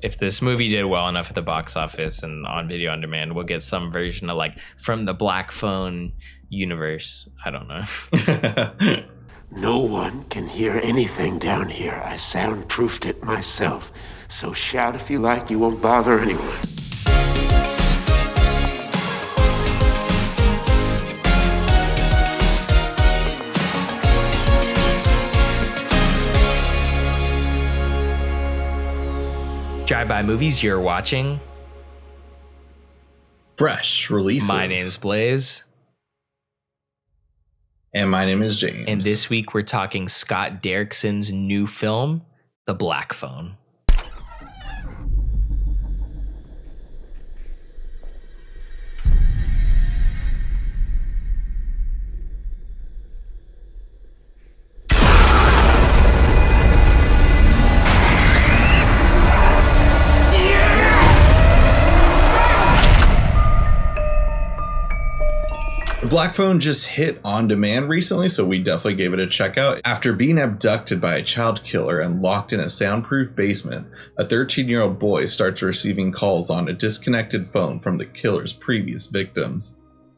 if this movie did well enough at the box office and on video on demand, we'll get some version of like From the Black Phone universe. I don't know. No one can hear anything down here. I soundproofed it myself. So shout if you like, you won't bother anyone. Drive-by movies you're watching. Fresh releases. My name's Blaze. And my name is James. And this week we're talking Scott Derrickson's new film, The Black Phone. Black Phone just hit on demand recently, so we definitely gave it a check out. After being abducted by a child killer and locked in a soundproof basement, a 13-year-old boy starts receiving calls on a disconnected phone from the killer's previous victims.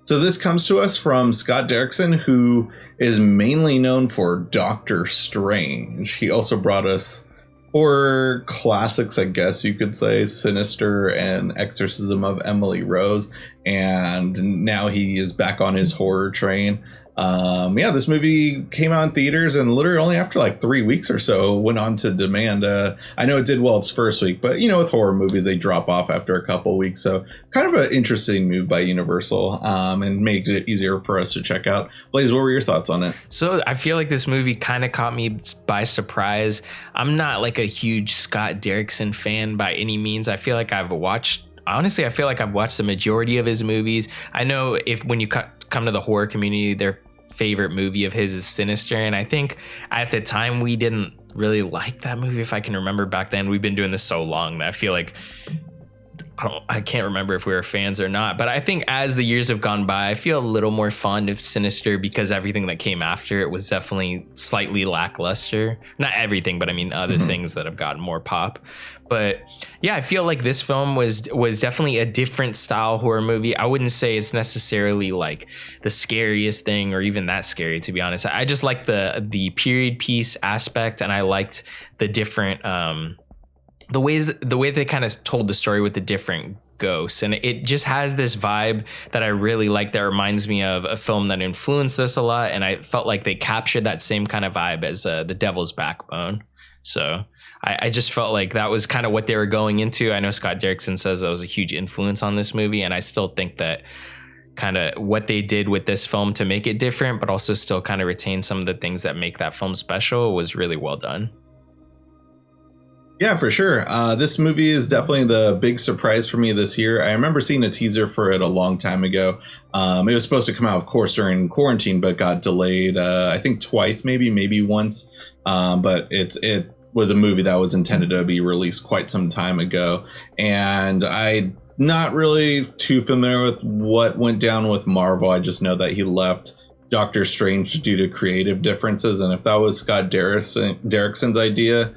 So this comes to us from Scott Derrickson, who is mainly known for Doctor Strange. He also brought us horror classics, I guess you could say, Sinister and Exorcism of Emily Rose, and now he is back on his horror train. This movie came out in theaters and literally only after like 3 weeks or so went on to demand. I know it did well its first week, but you know, with horror movies, they drop off after a couple weeks. So kind of an interesting move by Universal, and made it easier for us to check out. Blaze, what were your thoughts on it? So I feel like this movie kind of caught me by surprise. I'm not like a huge Scott Derrickson fan by any means. I feel like I've watched the majority of his movies. I know when you come to the horror community, their favorite movie of his is Sinister, and I think at the time we didn't really like that movie. If I can remember back then, we've been doing this so long that I feel like I can't remember if we were fans or not. But I think as the years have gone by, I feel a little more fond of Sinister because everything that came after it was definitely slightly lackluster. Not everything, but I mean other things that have gotten more pop. But yeah, I feel like this film was definitely a different style horror movie. I wouldn't say it's necessarily like the scariest thing or even that scary, to be honest. I just like the period piece aspect, and I liked the different the way they kind of told the story with the different ghosts, and it just has this vibe that I really like that reminds me of a film that influenced us a lot, and I felt like they captured that same kind of vibe as The Devil's Backbone. So I just felt like that was kind of what they were going into. I know Scott Derrickson says that was a huge influence on this movie, and I still think that kind of what they did with this film to make it different, but also still kind of retain some of the things that make that film special, was really well done. Yeah, for sure. This movie is definitely the big surprise for me this year. I remember seeing a teaser for it a long time ago. It was supposed to come out, of course, during quarantine, but got delayed, I think twice, maybe once. But it was a movie that was intended to be released quite some time ago. And I'm not really too familiar with what went down with Marvel. I just know that he left Doctor Strange due to creative differences. And if that was Scott Derrickson's idea,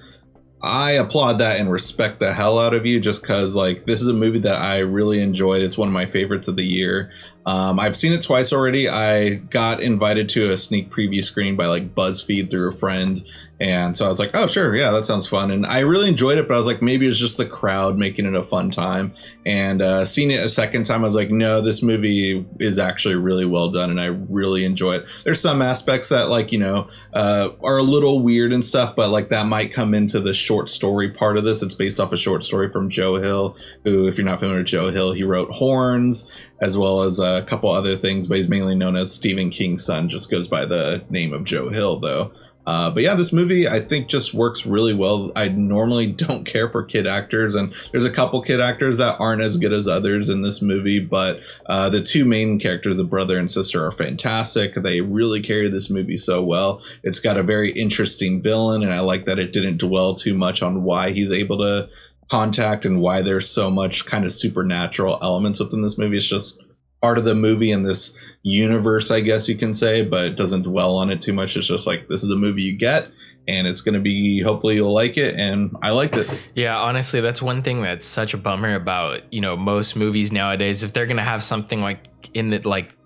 I applaud that and respect the hell out of you, just because like this is a movie that I really enjoyed. It's one of my favorites of the year. I've seen it twice already. I got invited to a sneak preview screening by like BuzzFeed through a friend. And so I was like, oh, sure. Yeah, that sounds fun. And I really enjoyed it. But I was like, maybe it's just the crowd making it a fun time. And seeing it a second time, I was like, no, this movie is actually really well done. And I really enjoy it. There's some aspects that like, are a little weird and stuff. But like that might come into the short story part of this. It's based off a short story from Joe Hill, who, if you're not familiar with Joe Hill, he wrote Horns, as well as a couple other things. But he's mainly known as Stephen King's son. Just goes by the name of Joe Hill, though. But yeah, this movie, I think, just works really well. I normally don't care for kid actors, and there's a couple kid actors that aren't as good as others in this movie, but the two main characters, the brother and sister, are fantastic. They really carry this movie so well. It's got a very interesting villain, and I like that it didn't dwell too much on why he's able to contact and why there's so much kind of supernatural elements within this movie. It's just part of the movie and this universe, I guess you can say, but it doesn't dwell on it too much. It's just like, this is the movie you get, and it's going to be, hopefully you'll like it, and I liked it. Yeah, honestly, that's one thing that's such a bummer about, most movies nowadays. If they're going to have something like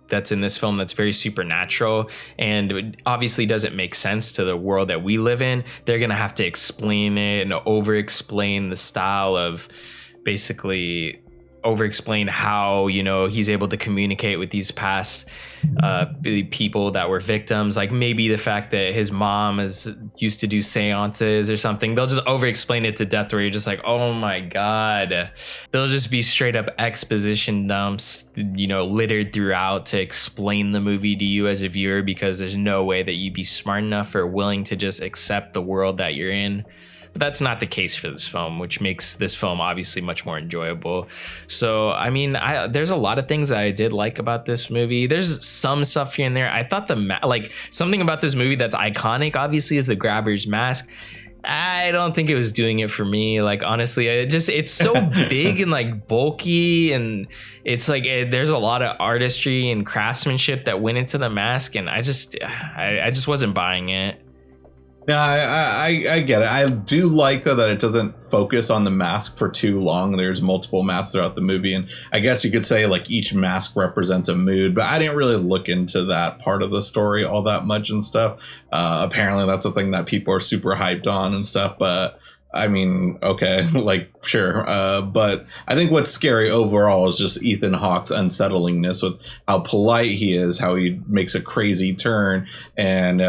that's in this film that's very supernatural and it obviously doesn't make sense to the world that we live in, they're going to have to explain it and over explain the style of, basically over explain how he's able to communicate with these past people that were victims, like maybe the fact that his mom used to do seances or something. They'll just over explain it to death where you're just like, oh my god. They'll just be straight up exposition dumps littered throughout to explain the movie to you as a viewer, because there's no way that you'd be smart enough or willing to just accept the world that you're in. But that's not the case for this film, which makes this film obviously much more enjoyable. So, I mean, there's a lot of things that I did like about this movie. There's some stuff here and there. I thought something about this movie that's iconic, obviously, is the grabber's mask. I don't think it was doing it for me. Like, honestly, it's so big and like bulky, and it's like there's a lot of artistry and craftsmanship that went into the mask, and I just wasn't buying it. No, I get it. I do like, though, that it doesn't focus on the mask for too long. There's multiple masks throughout the movie, and I guess you could say like each mask represents a mood, but I didn't really look into that part of the story all that much and stuff. Apparently that's a thing that people are super hyped on and stuff, but I mean, okay, like, sure. But I think what's scary overall is just Ethan Hawke's unsettlingness with how polite he is, how he makes a crazy turn. And,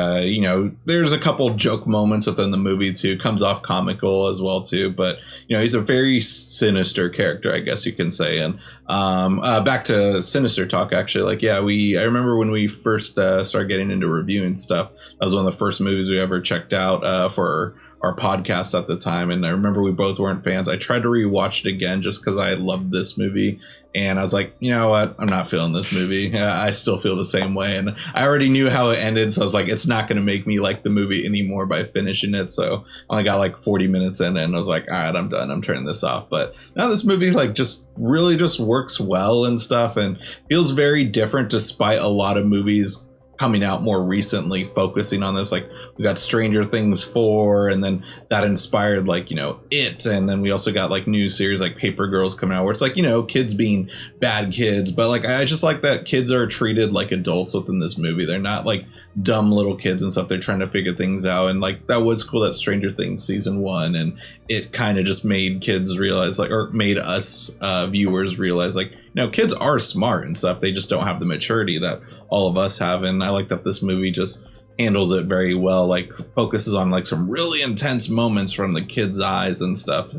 there's a couple joke moments within the movie, too. Comes off comical as well, too. But, he's a very sinister character, I guess you can say. And back to Sinister talk, actually. Like, yeah, I remember when we first started getting into reviewing stuff. That was one of the first movies we ever checked out for our podcast at the time, and I remember we both weren't fans. I tried to rewatch it again just because I loved this movie, and I was like, you know what, I'm not feeling this movie. I still feel the same way, and I already knew how it ended, so I was like, it's not going to make me like the movie anymore by finishing it. So I only got like 40 minutes in, and I was like, all right, I'm done, I'm turning this off. But now this movie like just really just works well and stuff, and feels very different despite a lot of movies coming out more recently focusing on this. Like, we got Stranger Things 4, and then that inspired like It, and then we also got like new series like Paper Girls coming out, where it's like kids being bad kids, but like I just like that kids are treated like adults within this movie. They're not like dumb little kids and stuff. They're trying to figure things out, and like that was cool that Stranger Things season 1 and It kind of just made kids realize, like, or made us viewers realize, like, kids are smart and stuff. They just don't have the maturity that all of us have. And I like that this movie just handles it very well, like focuses on like some really intense moments from the kids' eyes and stuff,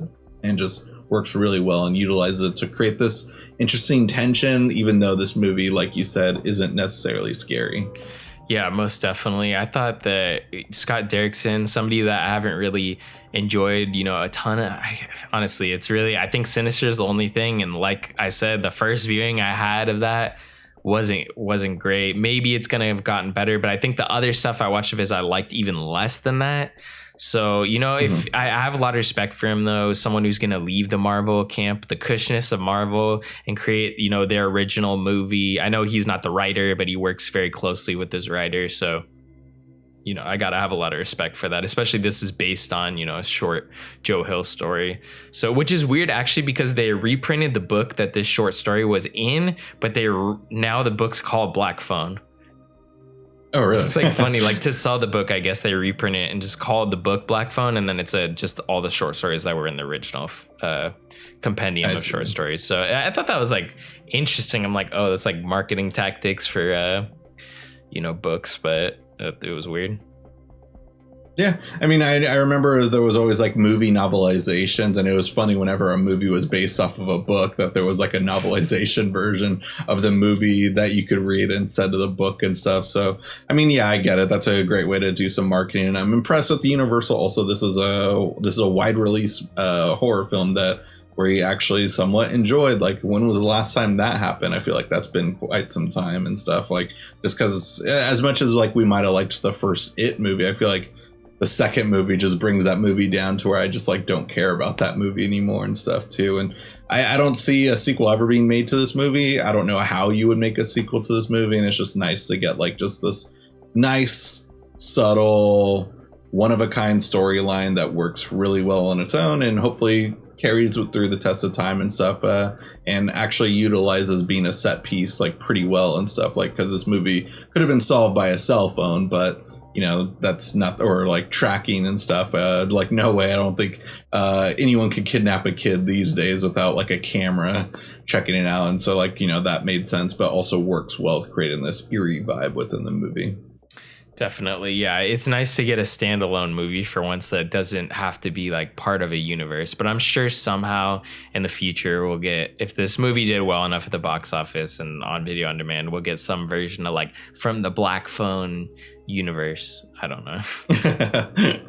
and just works really well and utilizes it to create this interesting tension, even though this movie, like you said, isn't necessarily scary. Yeah, most definitely. I thought that Scott Derrickson, somebody that I haven't really enjoyed, a ton of, honestly, it's really, I think Sinister is the only thing. And like I said, the first viewing I had of that wasn't great. Maybe it's going to have gotten better, but I think the other stuff I watched of his, I liked even less than that. So, if I have a lot of respect for him, though, someone who's going to leave the Marvel camp, the cushness of Marvel, and create, their original movie. I know he's not the writer, but he works very closely with his writer. So, I got to have a lot of respect for that, especially this is based on, a short Joe Hill story. So, which is weird, actually, because they reprinted the book that this short story was in, but now the book's called Black Phone. Oh, really? It's like funny, like to sell the book, I guess they reprinted it and just called the book Black Phone, and then it's just all the short stories that were in the original compendium of short stories. So I thought that was like interesting. I'm like, oh, that's like marketing tactics for books, but it was weird. Yeah, I mean, I remember there was always like movie novelizations, and it was funny whenever a movie was based off of a book that there was like a novelization version of the movie that you could read instead of the book and stuff. So, I mean, yeah, I get it. That's a great way to do some marketing, and I'm impressed with the Universal. Also, this is a wide release horror film that we actually somewhat enjoyed. Like, when was the last time that happened? I feel like that's been quite some time and stuff. Like, just because as much as like we might have liked the first It movie, I feel like the second movie just brings that movie down to where I just like don't care about that movie anymore and stuff too. And I don't see a sequel ever being made to this movie. I don't know how you would make a sequel to this movie, and it's just nice to get like just this nice, subtle, one-of-a-kind storyline that works really well on its own and hopefully carries through the test of time and stuff, and actually utilizes being a set piece like pretty well and stuff, like, because this movie could have been solved by a cell phone, but you know, that's not, or like tracking and stuff, like no way. I don't think anyone could kidnap a kid these days without like a camera checking it out. And so, like, you know, that made sense, but also works well with creating this eerie vibe within the movie. Definitely. Yeah. It's nice to get a standalone movie for once that doesn't have to be like part of a universe. But I'm sure somehow in the future we'll get, if this movie did well enough at the box office and on video on demand, we'll get some version of like From the Black Phone universe. I don't know.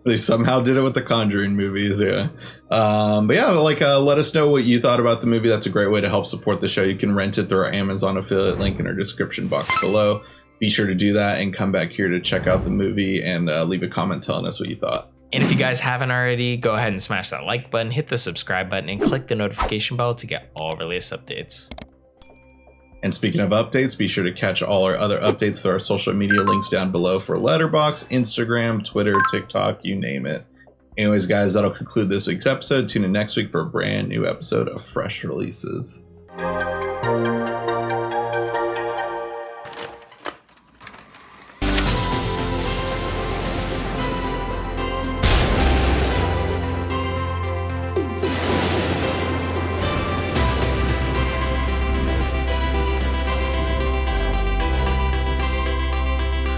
They somehow did it with the Conjuring movies. Yeah. But yeah, like, let us know what you thought about the movie. That's a great way to help support the show. You can rent it through our Amazon affiliate link in our description box below. Be sure to do that and come back here to check out the movie and leave a comment telling us what you thought. And if you guys haven't already, go ahead and smash that like button, hit the subscribe button, and click the notification bell to get all our latest updates. And speaking of updates, be sure to catch all our other updates through our social media links down below for Letterboxd, Instagram, Twitter, TikTok, you name it. Anyways, guys, that'll conclude this week's episode. Tune in next week for a brand new episode of Fresh Releases.